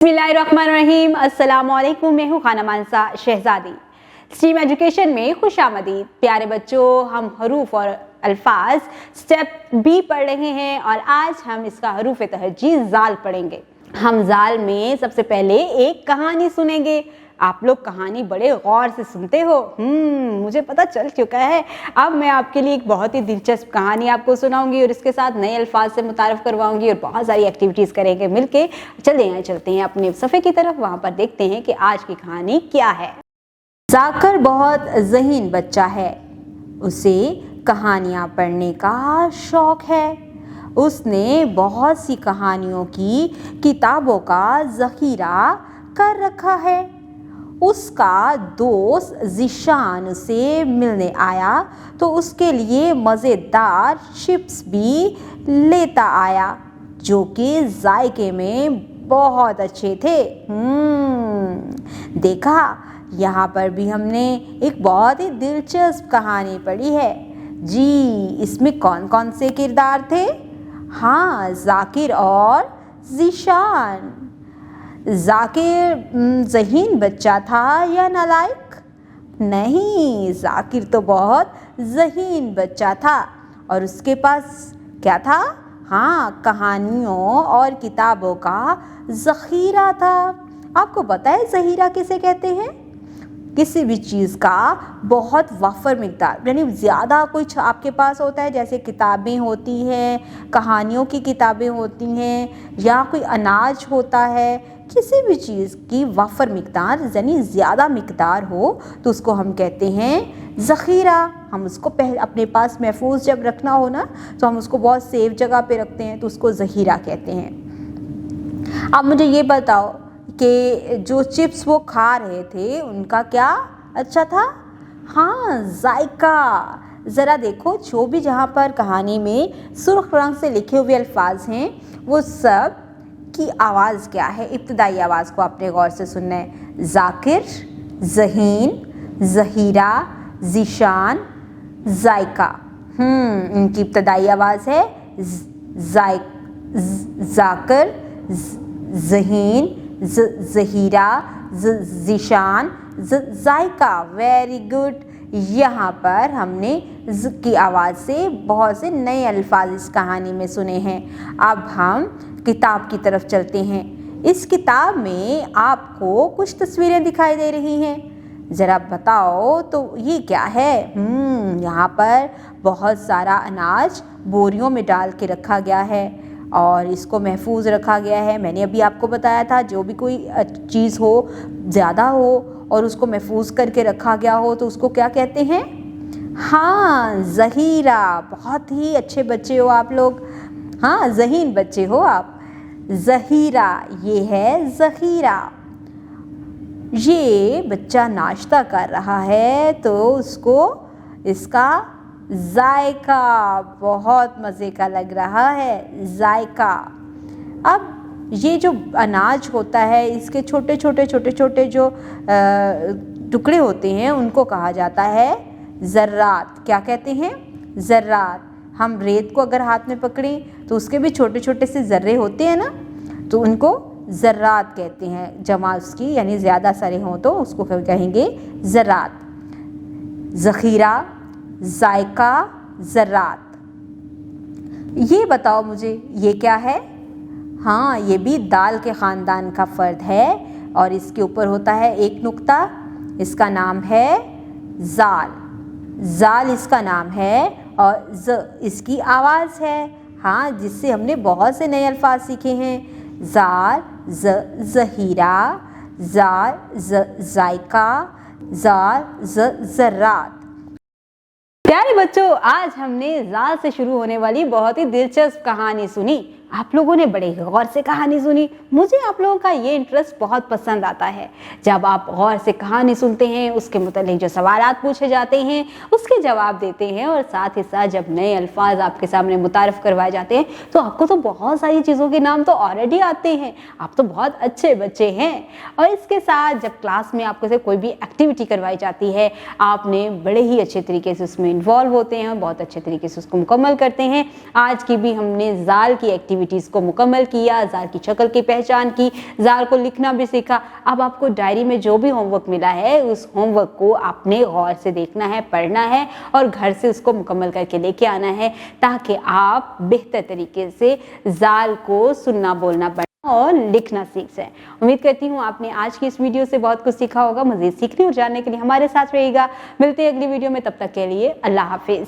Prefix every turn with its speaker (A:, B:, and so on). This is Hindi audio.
A: बिस्मिल्लाहिर्रहमानिर्रहीम। अस्सलामुअलैकुम। मैं हूँ खाना मानसा शहजादी। स्ट्रीम एजुकेशन में खुशामदीद। प्यारे बच्चों, हम हरूफ और अल्फाज स्टेप बी पढ़ रहे हैं और आज हम इसका हरूफ तहजी जाल पढ़ेंगे। हम जाल में सबसे पहले एक कहानी सुनेंगे। आप लोग कहानी बड़े गौर से सुनते हो। मुझे पता चल चुका है। अब मैं आपके लिए एक बहुत ही दिलचस्प कहानी आपको सुनाऊंगी और इसके साथ नए अल्फाज से मुतारफ करवाऊंगी और बहुत सारी एक्टिविटीज़ करेंगे मिलके। चलते हैं अपने सफ़े की तरफ। वहाँ पर देखते हैं कि आज की कहानी क्या है। जाकर बहुत ज़हीन बच्चा है। उसे कहानियाँ पढ़ने का शौक़ है। उसने बहुत सी कहानियों की किताबों का ज़ख़ीरा कर रखा है। उसका दोस्त ज़ीशान उसे मिलने आया तो उसके लिए मज़ेदार चिप्स भी लेता आया जो कि जायके में बहुत अच्छे थे। देखा, यहाँ पर भी हमने एक बहुत ही दिलचस्प कहानी पढ़ी है जी। इसमें कौन कौन से किरदार थे? हाँ, जाकिर और ज़ीशान। जाकिर ज़हीन बच्चा था या नालायक? नहीं, जाकिर तो बहुत ज़हीन बच्चा था और उसके पास क्या था? हाँ, कहानियों और किताबों का ज़ख़ीरा था। आपको पता है ज़ख़ीरा किसे कहते हैं? किसी भी चीज़ का बहुत वाफर मिक़दार, यानी ज़्यादा कुछ आपके पास होता है, जैसे किताबें होती हैं, कहानियों की किताबें होती हैं, या कोई अनाज होता है। किसी भी चीज़ की वाफर मिक़दार यानी ज़्यादा मिक़दार हो तो उसको हम कहते हैं ज़ख़ीरा। हम उसको अपने पास महफूज जब रखना हो ना तो हम उसको बहुत सेफ जगह पे रखते हैं तो उसको ज़ख़ीरा कहते हैं। अब मुझे ये बताओ कि जो चिप्स वो खा रहे थे उनका क्या अच्छा था? हाँ, जायका। ज़रा देखो, जो भी जहाँ पर कहानी में सुर्ख रंग से लिखे हुए अल्फाज हैं वो सब की आवाज़ क्या है? इब्तिदाई आवाज़ को आपने गौर से सुनना है। जाकिर, ज़हीन, ज़ख़ीरा, ज़ीशान, जायका। इनकी इब्तिदाई आवाज़ है जाकिर, ज़हीन, ज़हीरा, ज़ीशान, जायका। Very good. यहाँ पर हमने ज़ की आवाज़ से बहुत से नए अल्फाज इस कहानी में सुने हैं। अब हम किताब की तरफ चलते हैं। इस किताब में आपको कुछ तस्वीरें दिखाई दे रही हैं। ज़रा बताओ तो ये क्या है? यहाँ पर बहुत सारा अनाज बोरियों में डाल के रखा गया है और इसको महफूज रखा गया है। मैंने अभी आपको बताया था, जो भी कोई चीज़ हो, ज़्यादा हो और उसको महफूज करके रखा गया हो तो उसको क्या कहते हैं? हाँ, ज़ख़ीरा। बहुत ही अच्छे बच्चे हो आप लोग। हाँ, ज़हीन बच्चे हो आप। ज़ख़ीरा, ये है ज़ख़ीरा। ये बच्चा नाश्ता कर रहा है तो उसको इसका जायका बहुत मज़े का लग रहा है। जायका। अब ये जो अनाज होता है इसके छोटे छोटे जो टुकड़े होते हैं उनको कहा जाता है ज़र्रात। क्या कहते हैं? ज़र्रात। हम रेत को अगर हाथ में पकड़ें तो उसके भी छोटे छोटे से ज़र्रे होते हैं ना, तो उनको ज़र्रात कहते हैं। जमा उसकी यानी ज़्यादा सारे हों तो उसको कहेंगे ज़र्रात। ज़ख़ीरा, जायका, ज़र्रात। ये बताओ मुझे, ये क्या है? हाँ, ये भी दाल के ख़ानदान का फ़र्द है और इसके ऊपर होता है एक नुक्ता। इसका नाम है ज़ाल। ज़ाल इसका नाम है और ज़ इसकी आवाज़ है। हाँ, जिससे हमने बहुत से नए अल्फाज सीखे हैं। ज़ाल, ज़हीरा, ज़ाल, जायका, ज़ाल, ज़र्रात। प्यारे बच्चों, आज हमने ज़ाल से शुरू होने वाली बहुत ही दिलचस्प कहानी सुनी। आप लोगों ने बड़े गौर से कहानी सुनी। मुझे आप लोगों का ये इंटरेस्ट बहुत पसंद आता है। जब आप गौर से कहानी सुनते हैं, उसके मुतालिक जो सवालात पूछे जाते हैं उसके जवाब देते हैं और साथ ही साथ जब नए अल्फाज आपके सामने मुतारफ़ करवाए जाते हैं तो आपको तो बहुत सारी चीज़ों के नाम तो ऑलरेडी आते हैं। आप तो बहुत अच्छे बच्चे हैं। और इसके साथ जब क्लास में आपको से कोई भी एक्टिविटी करवाई जाती है, आपने बड़े ही अच्छे तरीके से उसमें इन्वॉल्व होते हैं, बहुत अच्छे तरीके से उसको मुकम्मल करते हैं। आज की भी हमने ज़ाल की एक्टिविटी एक्टिविटीज को मुकम्मल किया, ज़ाल की शक्ल की पहचान की, ज़ाल को लिखना भी सीखा। अब आपको डायरी में जो भी होमवर्क मिला है उस होमवर्क को आपने गौर से देखना है, पढ़ना है और घर से उसको मुकम्मल करके लेके आना है, ताकि आप बेहतर तरीके से ज़ाल को सुनना, बोलना, पढ़ना और लिखना सीख जाए। उम्मीद करती हूँ आपने आज की इस वीडियो से बहुत कुछ सीखा होगा। मज़ीद सीखने और जानने के लिए हमारे साथ रहिएगा। मिलते हैं अगली वीडियो में, तब तक के लिए अल्लाह हाफिज़।